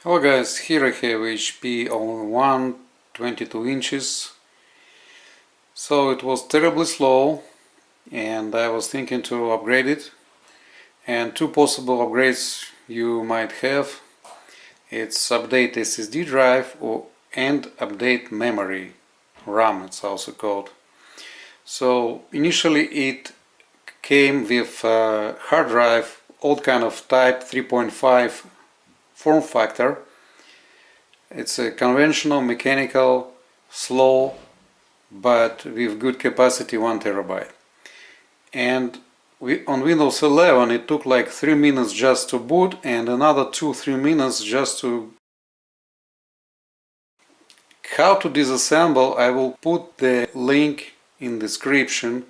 Hello guys, here I have HP All-in-One 22 inches. So it was terribly slow and I was thinking to upgrade it. And two possible upgrades you might have. It's update SSD drive and update memory, RAM it's also called. So initially it came with hard drive, old kind of type 3.5 form factor. It's a conventional mechanical, slow, but with good capacity 1 terabyte. And on Windows 11 it took like 3 minutes just to boot and another 2-3 minutes just to... How to disassemble, I will put the link in description.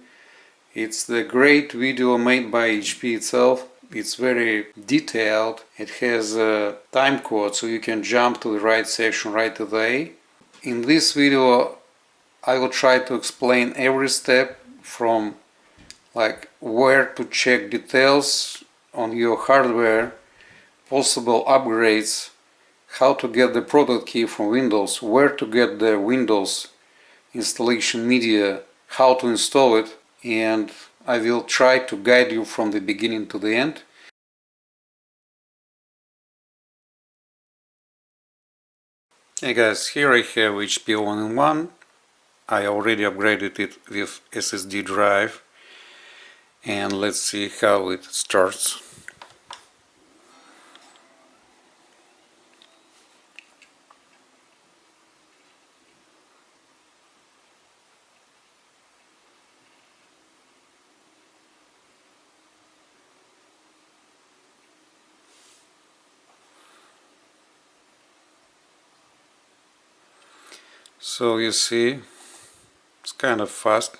It's the great video made by HP itself. It's very detailed. It has a time code so you can jump to the right section right away. In this video I will try to explain every step from like where to check details on your hardware, possible upgrades, how to get the product key from Windows, where to get the Windows installation media, how to install it, and I will try to guide you from the beginning to the end. Hey guys, here I have HP All-in-One. I already upgraded it with SSD drive, and let's see how it starts. So you see, it's kind of fast.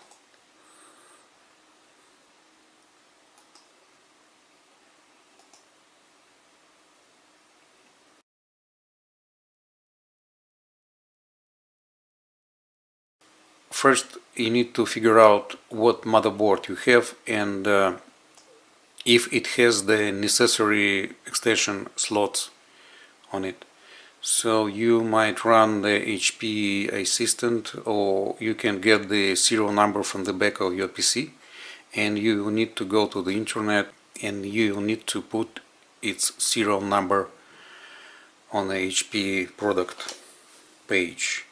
First you need to figure out what motherboard you have and if it has the necessary extension slots on it. So you might run the HP Assistant, or you can get the serial number from the back of your PC, and you need to go to the internet and you need to put its serial number on the HP product page.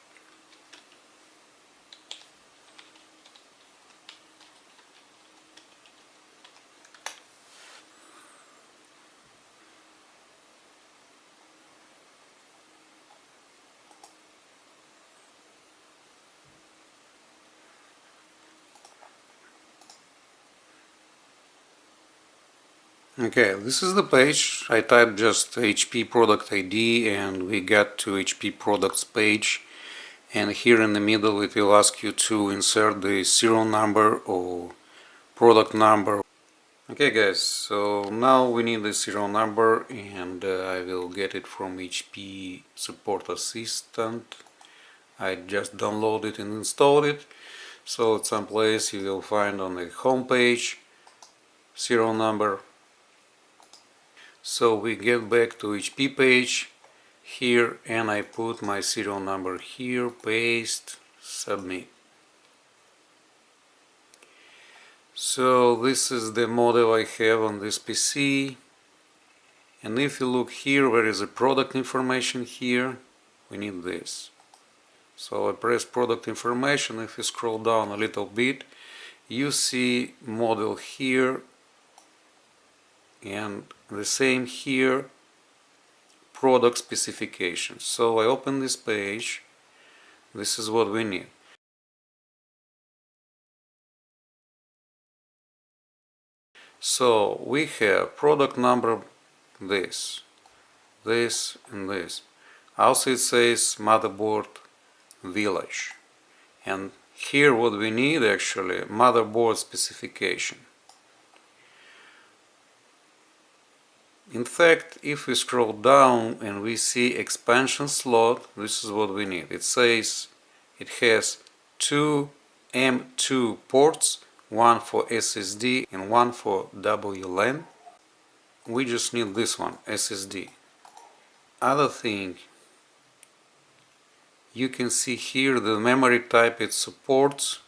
Okay, this is the page. I typed just HP product ID and we got to HP products page, and here in the middle it will ask you to insert the serial number or product number. Okay guys, so now we need the serial number, and I will get it from HP Support Assistant. I just downloaded and installed it, so it's someplace you will find on the home page, serial number. So we get back to HP page here, and I put my serial number here, paste, submit. So this is the model I have on this PC, and if you look here where is the product information here, we need this. So I press product information. If you scroll down a little bit you see model here, and the same here, product specifications. So I open this page. This is what we need. So we have product number, this, and this. Also it says motherboard village, and here what we need actually, motherboard specification. In fact, if we scroll down and we see expansion slot, this is what we need. It says it has two M2 ports, one for SSD and one for WLAN. We just need this one, SSD. Other thing, you can see here the memory type it supports.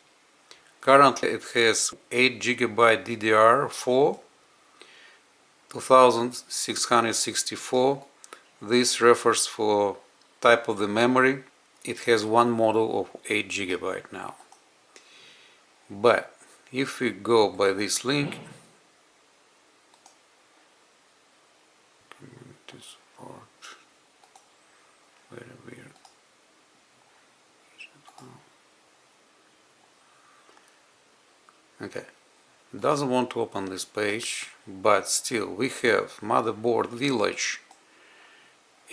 Currently it has 8 GB DDR4 2664. This refers for type of the memory. It has one model of 8 GB now. But if we go by this link, community support, very weird. Okay, it doesn't want to open this page, but still we have motherboard village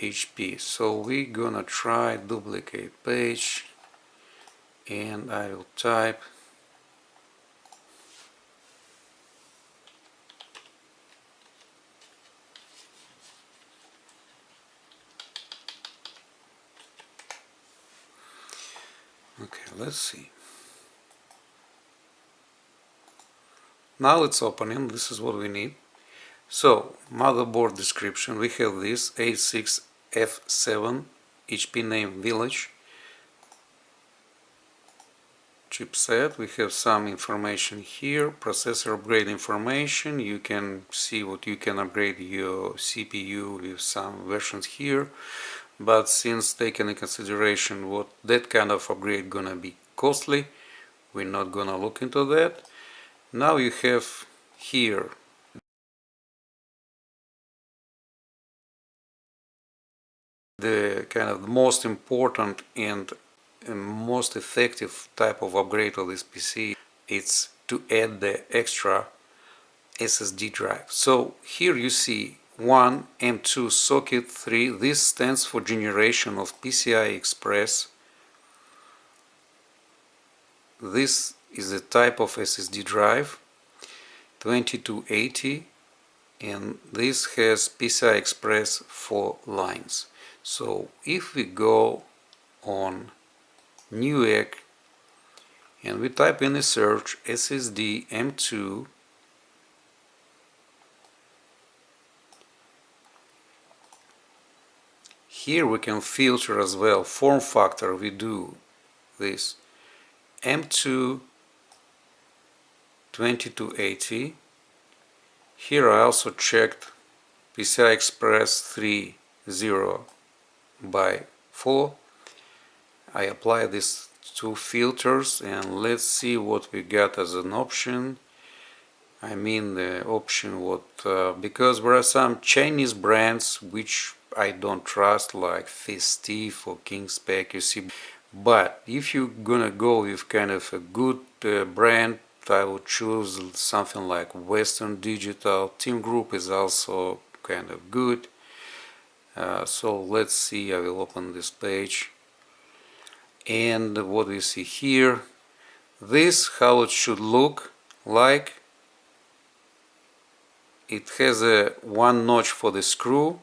HP. So we're gonna try duplicate page, and I will type okay, let's see. Now it's opening. This is what we need. So motherboard description, we have this A6F7 HP name village chipset. We have some information here, processor upgrade information. You can see what you can upgrade your CPU with some versions here, but since taking into consideration what that kind of upgrade gonna be costly, we're not gonna look into that. Now you have here the kind of most important and most effective type of upgrade of this PC. It's to add the extra SSD drive. So here you see one M2 socket 3. This stands for generation of PCI Express. This is the type of SSD drive 2280, and this has PCI Express 4 lines. So if we go on Newegg and we type in a search SSD M2, here we can filter as well form factor. We do this M2 2280. Here I also checked PCI Express 3.0 by 4. I apply these two filters and let's see what we got as an option. I mean the option what because there are some Chinese brands which I don't trust, like Festive or King Spec, you see. But if you're gonna go with kind of a good brand, I would choose something like Western Digital. Team Group is also kind of good. So let's see, I will open this page. And what we see here, this how it should look like. It has a one notch for the screw.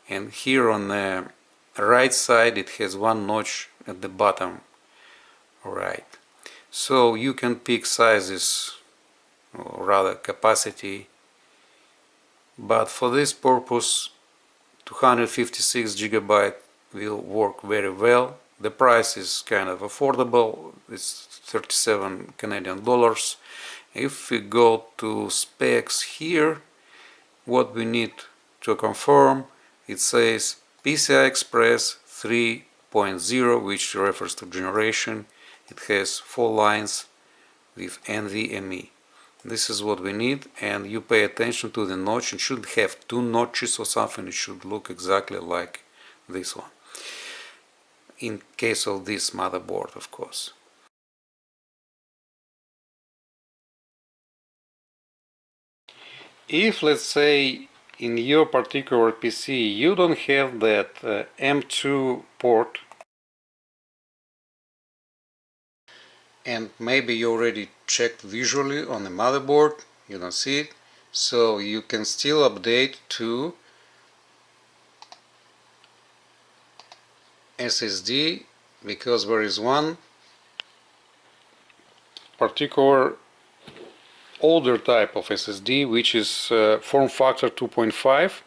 And here on the right side it has one notch at the bottom right. So you can pick sizes, or rather capacity, but for this purpose 256 GB will work very well. The price is kind of affordable, it's 37 Canadian dollars. If we go to specs here, what we need to confirm, it says PCI Express 3.0, which refers to generation. It has 4 lines with NVMe. This is what we need, and you pay attention to the notch. It should have 2 notches or something. It should look exactly like this one, in case of this motherboard, of course. If, let's say, in your particular PC you don't have that M2 port, and maybe you already checked visually on the motherboard, you don't see it, so you can still update to SSD, because there is one particular older type of SSD, which is form factor 2.5,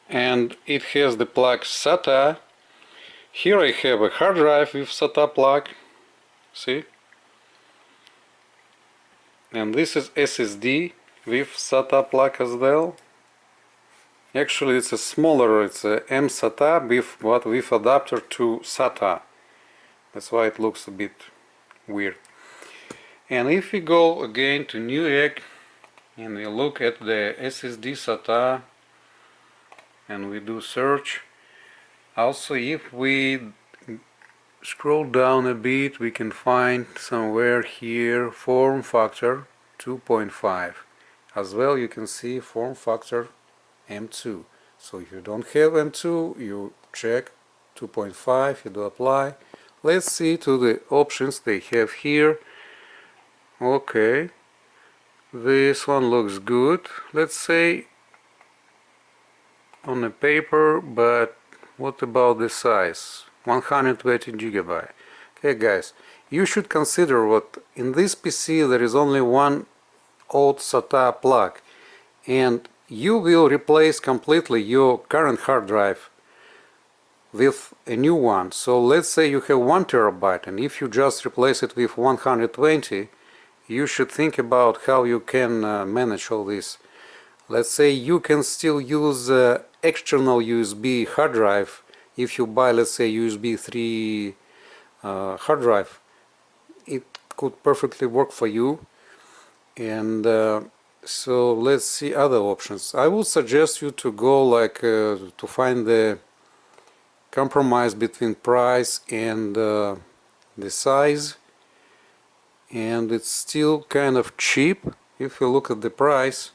and it has the plug SATA. Here I have a hard drive with SATA plug, see, and this is SSD with SATA plug as well. Actually it's a smaller, it's a M SATA with adapter to SATA. That's why it looks a bit weird. And if we go again to new egg and we look at the SSD SATA and we do search, also if we scroll down a bit we can find somewhere here form factor 2.5. As well you can see form factor M2. So if you don't have M2, you check 2.5, you do apply. Let's see to the options they have here. Okay, this one looks good, let's say, on the paper, but what about the size? 120 GB. Okay guys, you should consider what in this PC there is only one old SATA plug, and you will replace completely your current hard drive with a new one. So let's say you have 1 terabyte, and if you just replace it with 120, you should think about how you can manage all this. Let's say you can still use external USB hard drive. If you buy, let's say, USB 3 hard drive, it could perfectly work for you. And so let's see other options. I would suggest you to go like to find the compromise between price and the size, and it's still kind of cheap. If you look at the price,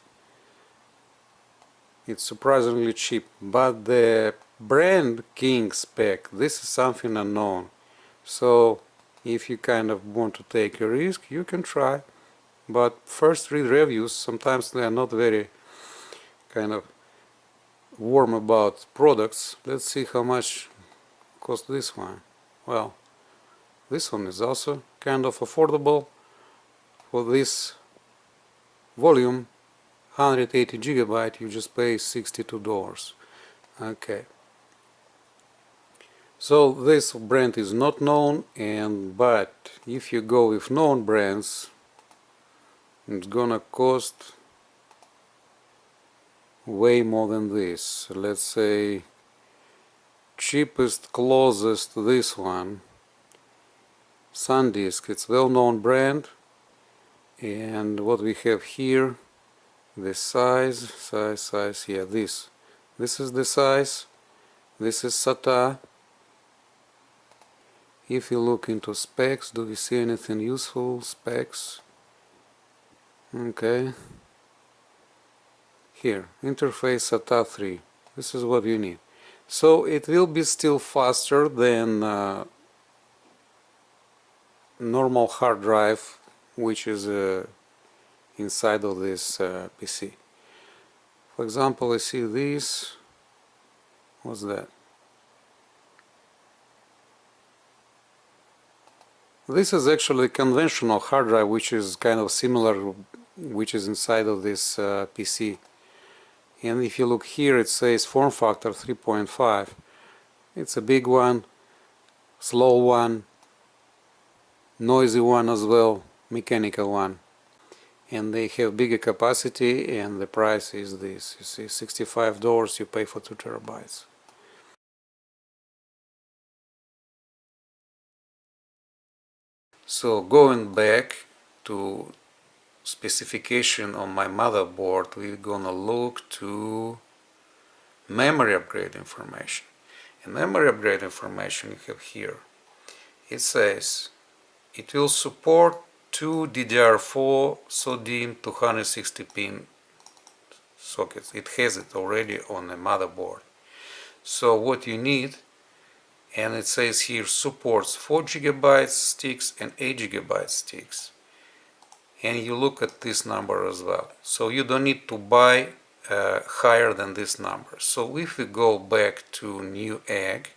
it's surprisingly cheap, but the brand King spec, this is something unknown. So if you kind of want to take a risk, you can try, but first read reviews. Sometimes they are not very kind of warm about products. Let's see how much cost this one. Well, this one is also kind of affordable. For this volume, 180 GB, you just pay $62. Okay. So this brand is not known, but if you go with known brands, it's gonna cost way more than this. Let's say cheapest, closest, this one, SanDisk, it's well-known brand, and what we have here, the size, yeah, this is the size, this is SATA. If you look into specs, do we see anything useful? Specs, okay, here, interface SATA 3, this is what you need. So it will be still faster than normal hard drive, which is inside of this PC. For example, I see this, what's that? This is actually a conventional hard drive, which is kind of similar, which is inside of this PC. And if you look here, it says form factor 3.5. It's a big one, slow one, noisy one as well, mechanical one. And they have bigger capacity, and the price is this. You see, $65 you pay for 2 terabytes. So going back to specification on my motherboard, we're gonna look to memory upgrade information. And memory upgrade information you have here. It says it will support 2 DDR4 SODIMM 260 pin sockets. It has it already on the motherboard. So what you need, and it says here supports 4 GB sticks and 8 GB sticks. And you look at this number as well. So you don't need to buy higher than this number. So if we go back to new egg,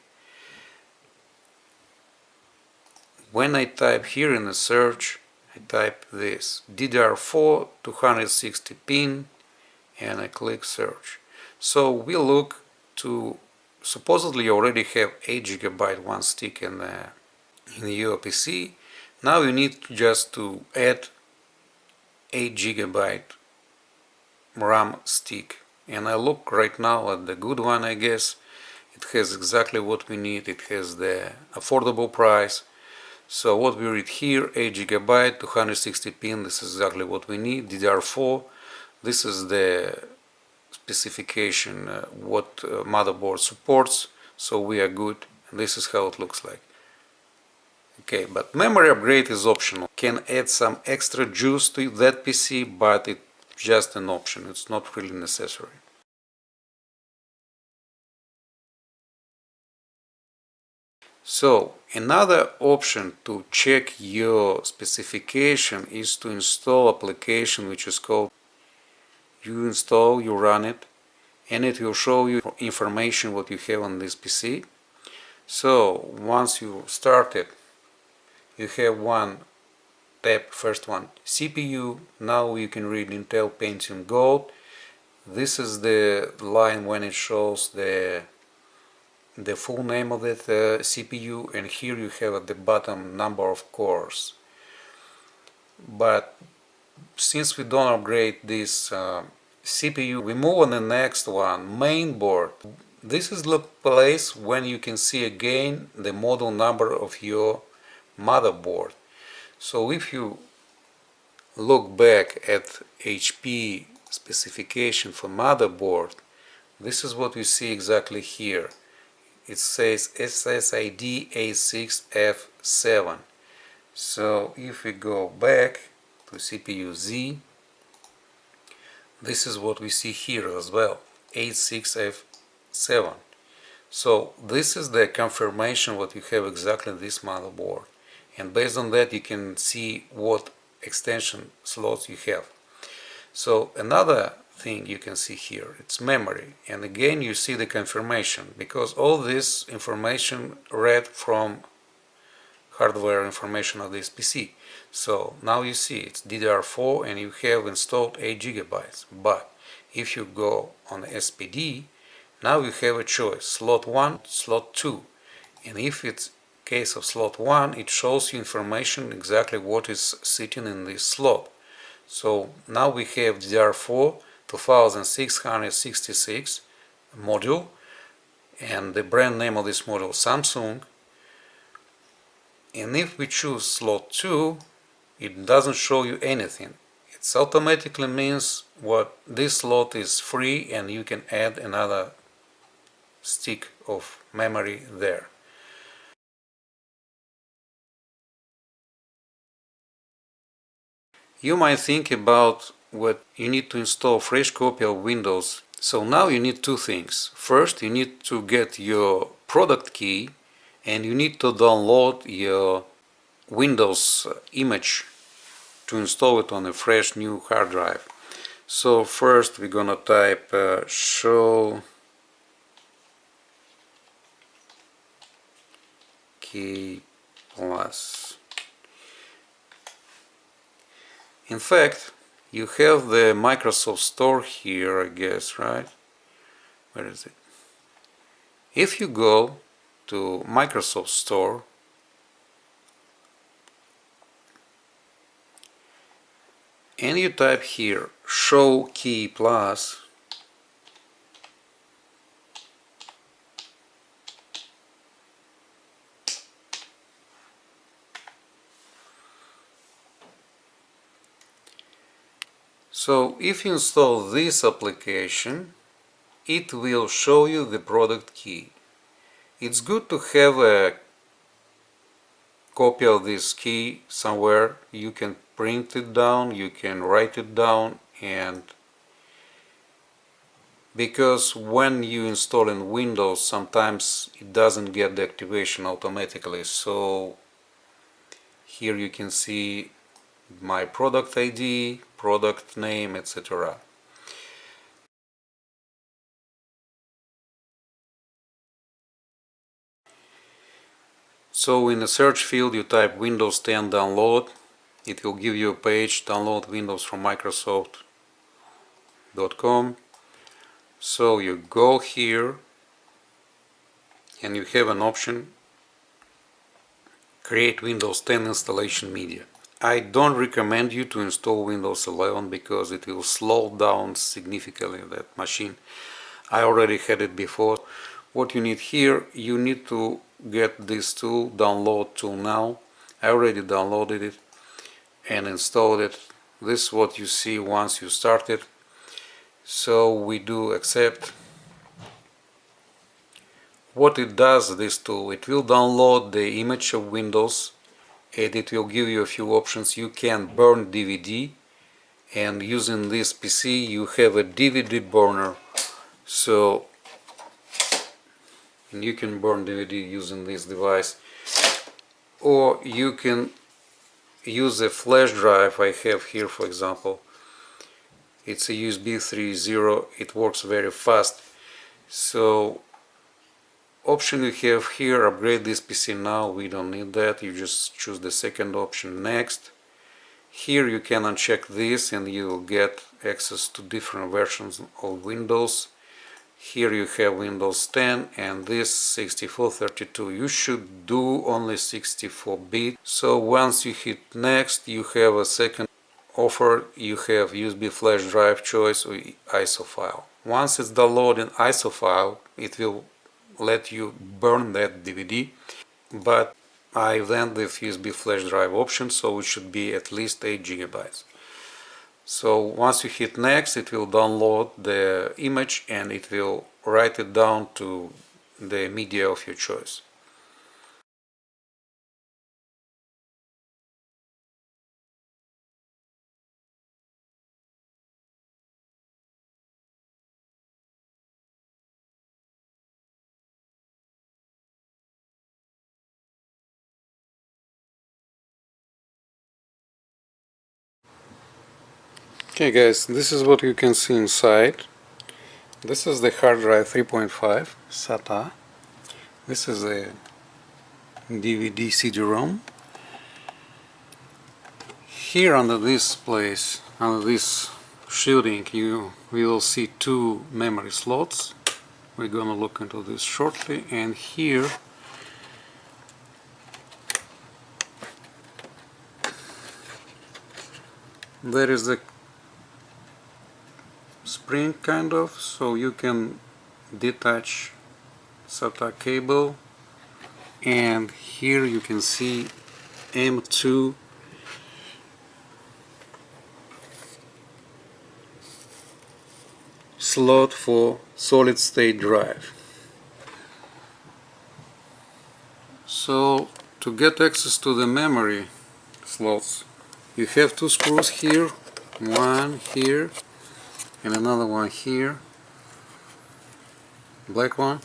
when I type here in the search I type this DDR4 260 pin and I click search. So we look to, supposedly you already have 8 GB one stick in your PC. Now you need just to add 8 GB RAM stick, and I look right now at the good one. I guess it has exactly what we need. It has the affordable price. So what we read here, 8 GB 260 pin, this is exactly what we need. DDR4, this is the specification what motherboard supports, so we are good. This is how it looks like. Okay, but memory upgrade is optional. Can add some extra juice to that PC, but it's just an option. It's not really necessary. So another option to check your specification is to install application which is called, you install, you run it, and it will show you information what you have on this PC. So once you start it, you have one tab, first one CPU. Now you can read Intel Pentium Gold. This is the line when it shows the full name of that CPU, and here you have at the bottom number of cores. But since we don't upgrade this CPU, we move on the next one, mainboard. This is the place when you can see again the model number of your motherboard. So if you look back at HP specification for motherboard, this is what you see exactly here. It says SSID A6F7. So if we go back to CPU Z, this is what we see here as well, A6F7. So this is the confirmation what you have exactly this motherboard, and based on that you can see what extension slots you have. So another thing you can see here, it's memory, and again you see the confirmation, because all this information read from hardware information of this PC. So now you see it's DDR4 and you have installed 8 GB. But if you go on SPD, now you have a choice, slot 1, slot 2. And if it's case of slot 1, it shows you information exactly what is sitting in this slot. So now we have DDR4 2666 module, and the brand name of this module Samsung. And if we choose slot 2, it doesn't show you anything. It automatically means what this slot is free and you can add another stick of memory there. You might think about what you need to install fresh copy of Windows. So now you need two things. First, you need to get your product key and you need to download your Windows image to install it on a fresh new hard drive. So first we're gonna type show key plus. In fact, you have the Microsoft Store here, I guess, right? Where is it? If you go to Microsoft Store and you type here show key plus, so if you install this application, it will show you the product key. It's good to have a copy of this key somewhere. You can print it down, you can write it down, and because when you install in Windows sometimes it doesn't get the activation automatically. So here you can see my product ID, product name, etc. So in the search field you type Windows 10 download, it will give you a page, download Windows from Microsoft.com. So you go here and you have an option, create Windows 10 installation media. I don't recommend you to install Windows 11 because it will slow down significantly that machine. I already had it before. What you need here, you need to get this tool, download tool now. I already downloaded it and installed it. This is what you see once you start it. So we do accept. What it does, this tool, it will download the image of Windows and it will give you a few options. You can burn DVD, and using this PC you have a DVD burner, so you can burn DVD using this device, or you can use a flash drive. I have here, for example, it's a USB 3.0, it works very fast. So option you have here, upgrade this PC now, we don't need that. You just choose the second option, next. Here you can uncheck this and you will get access to different versions of Windows. Here you have Windows 10 and this 6432. You should do only 64-bit. So once you hit next, you have a second offer. You have USB flash drive choice or ISO file. Once it's downloaded ISO file, it will let you burn that DVD, but I went with USB flash drive option, so it should be at least 8 GB. So once you hit next, it will download the image and it will write it down to the media of your choice. Okay guys, this is what you can see inside. This is the hard drive 3.5 SATA. This is a DVD CD-ROM. Here under this place, under this shielding, you will see two memory slots. We're gonna look into this shortly. And here there is a spring kind of, so you can detach SATA cable, and here you can see M2 slot for solid state drive. So to get access to the memory slots, you have two screws here, one here and another one here, black one.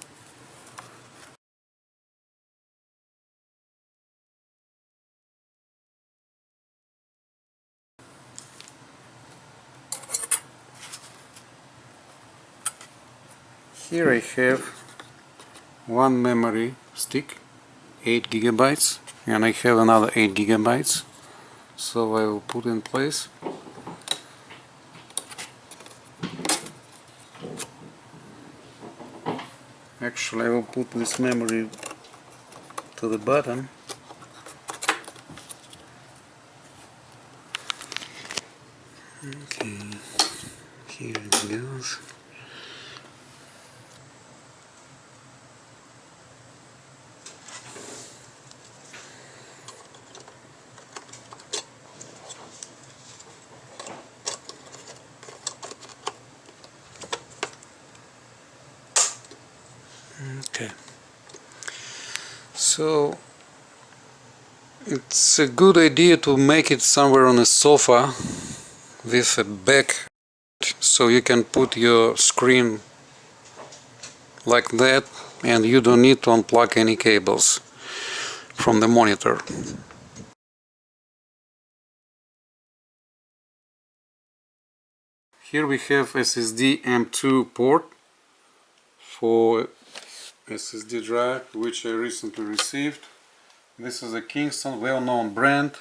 Here I have one memory stick, 8 GB, and I have another 8 GB, so I will put in place. Actually, I will put this memory to the bottom. Okay, here it goes. Okay, so it's a good idea to make it somewhere on a sofa with a back, so you can put your screen like that and you don't need to unplug any cables from the monitor. Here we have SSD M2 port for SSD drive, which I recently received. This is a Kingston, well-known brand.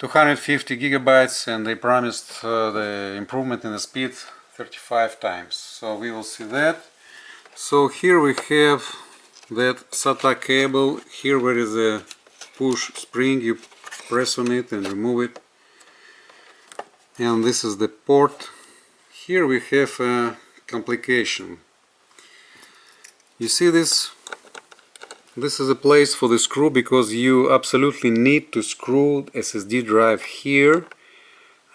250 gigabytes, and they promised the improvement in the speed 35 times. So we will see that. So here we have that SATA cable. Here where is a push spring, you press on it and remove it. And this is the port. Here we have a complication. You see this? This is a place for the screw, because you absolutely need to screw SSD drive here.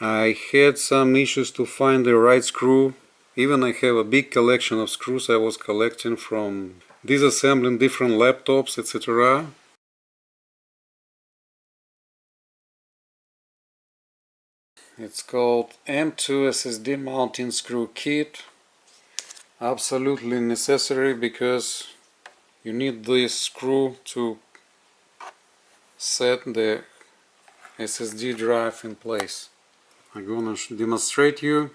I had some issues to find the right screw. Even I have a big collection of screws I was collecting from disassembling different laptops, etc. It's called M2 SSD mounting screw kit. Absolutely necessary, because you need this screw to set the SSD drive in place. I'm gonna demonstrate you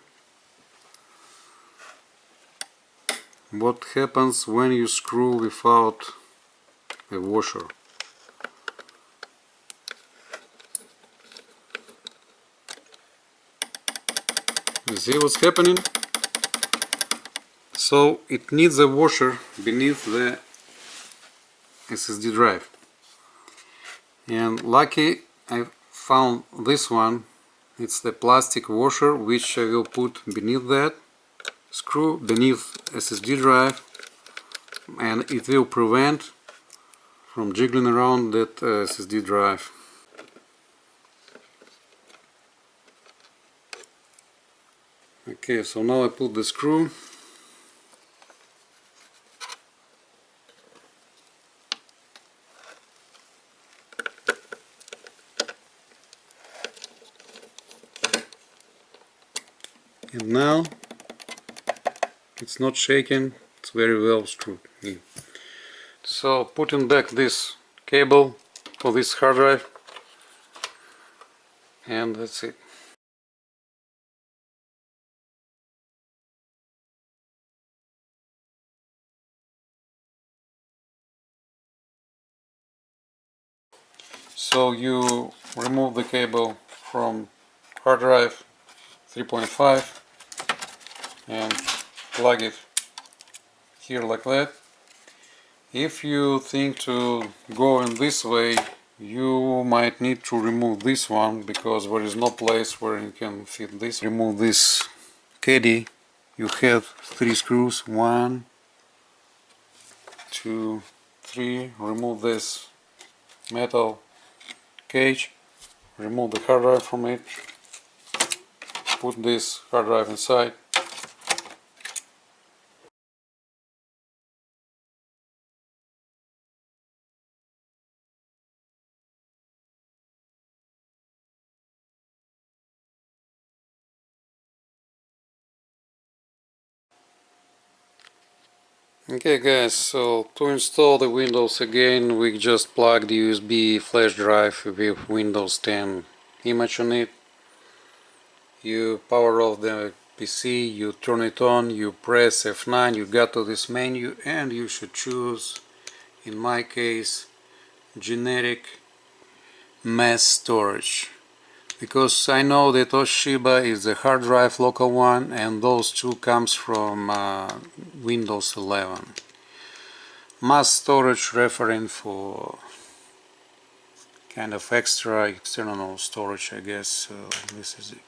what happens when you screw without a washer. You see what's happening? So it needs a washer beneath the SSD drive, and lucky I found this one. It's the plastic washer, which I will put beneath that screw, beneath SSD drive, and it will prevent from jiggling around that SSD drive. Okay, so now I put the screw. And now it's not shaking, it's very well screwed in. So putting back this cable for this hard drive, and that's it. So you remove the cable from hard drive 3.5 and plug it here like that. If you think to go in this way, you might need to remove this one, because there is no place where you can fit this. Remove this caddy. You have 3 screws, 1, 2, 3. Remove this metal cage, remove the hard drive from it, put this hard drive inside. Okay guys, so to install the Windows again, we just plug the USB flash drive with Windows 10 image on it. You power off the PC, you turn it on, you press F9, you got to this menu, and you should choose, in my case, generic mass storage. Because I know that Toshiba is a hard drive local one, and those two comes from Windows 11. Mass storage referring for kind of extra external storage, I guess. So this is it.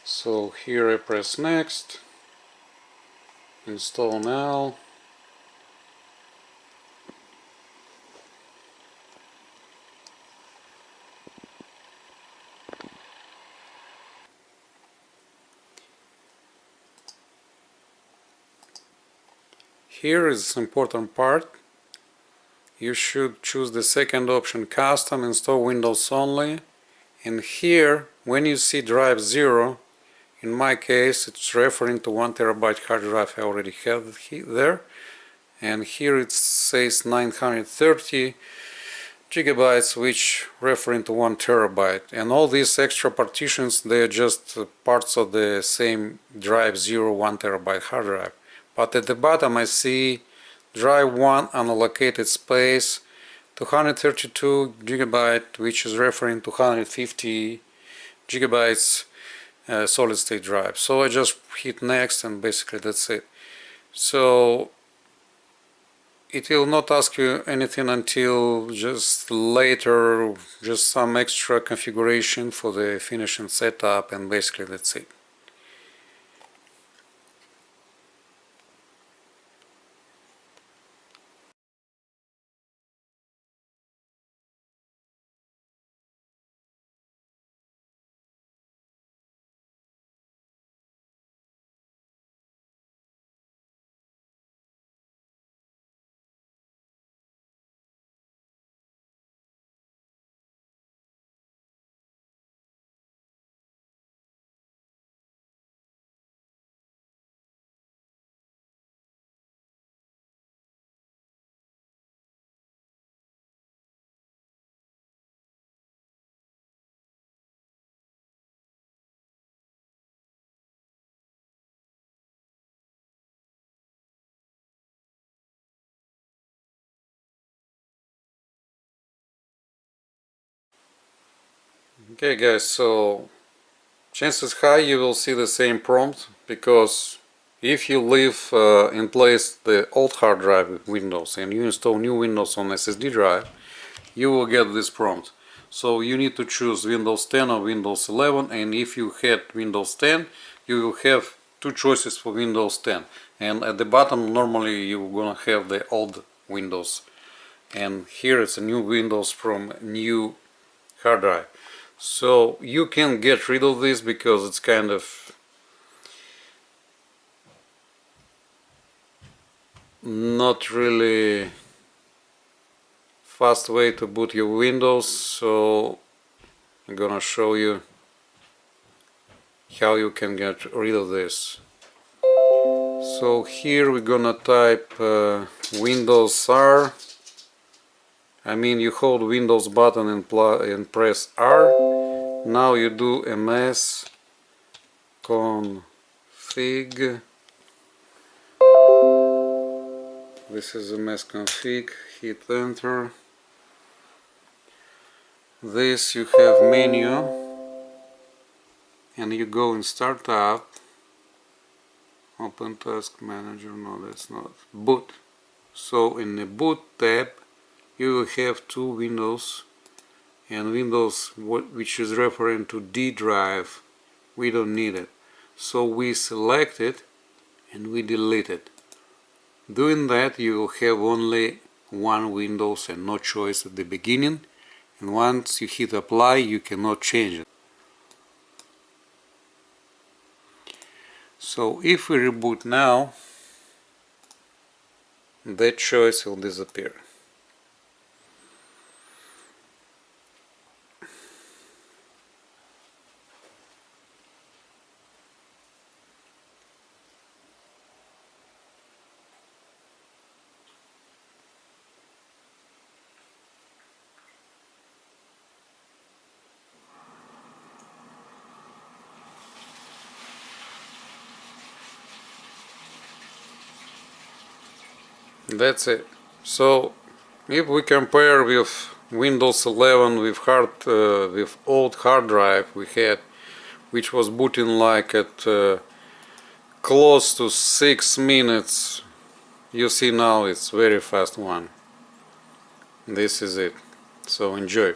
So here I press next, install now. Here is an important part. You should choose the second option, custom, install Windows only. And here, when you see drive 0, in my case it's referring to 1 terabyte hard drive I already have there, and here it says 930 gigabytes, which referring to 1 terabyte, and all these extra partitions, they are just parts of the same drive 1 terabyte hard drive. But at the bottom I see drive 1 unallocated space 232 gigabyte, which is referring to 150 gigabytes solid state drive. So I just hit next and basically that's it. So it will not ask you anything until just later, just some extra configuration for the finishing setup, and basically that's it. Okay guys, so chances high you will see the same prompt, because if you leave in place the old hard drive with Windows and you install new Windows on SSD drive, you will get this prompt. So you need to choose Windows 10 or Windows 11, and if you had Windows 10, you will have two choices for Windows 10, and at the bottom normally you're gonna have the old Windows, and here it's a new Windows from new hard drive. So you can get rid of this because it's kind of not really fast way to boot your Windows, so I'm gonna show you how you can get rid of this. So here we're gonna type Windows R. I mean, you hold Windows button and press R. Now you do ms config. This is ms config. Hit enter. This you have menu, and you go in startup. Open task manager. No, that's not boot. So in the boot tab you will have two Windows, and Windows which is referring to D drive, we don't need it, so we select it and we delete it. Doing that, you will have only one Windows and no choice at the beginning, and once you hit apply you cannot change it. So if we reboot now, that choice will disappear. That's it. So if we compare with Windows 11 with old hard drive we had, which was booting like at close to 6 minutes, you see now it's very fast one. This is it. So enjoy.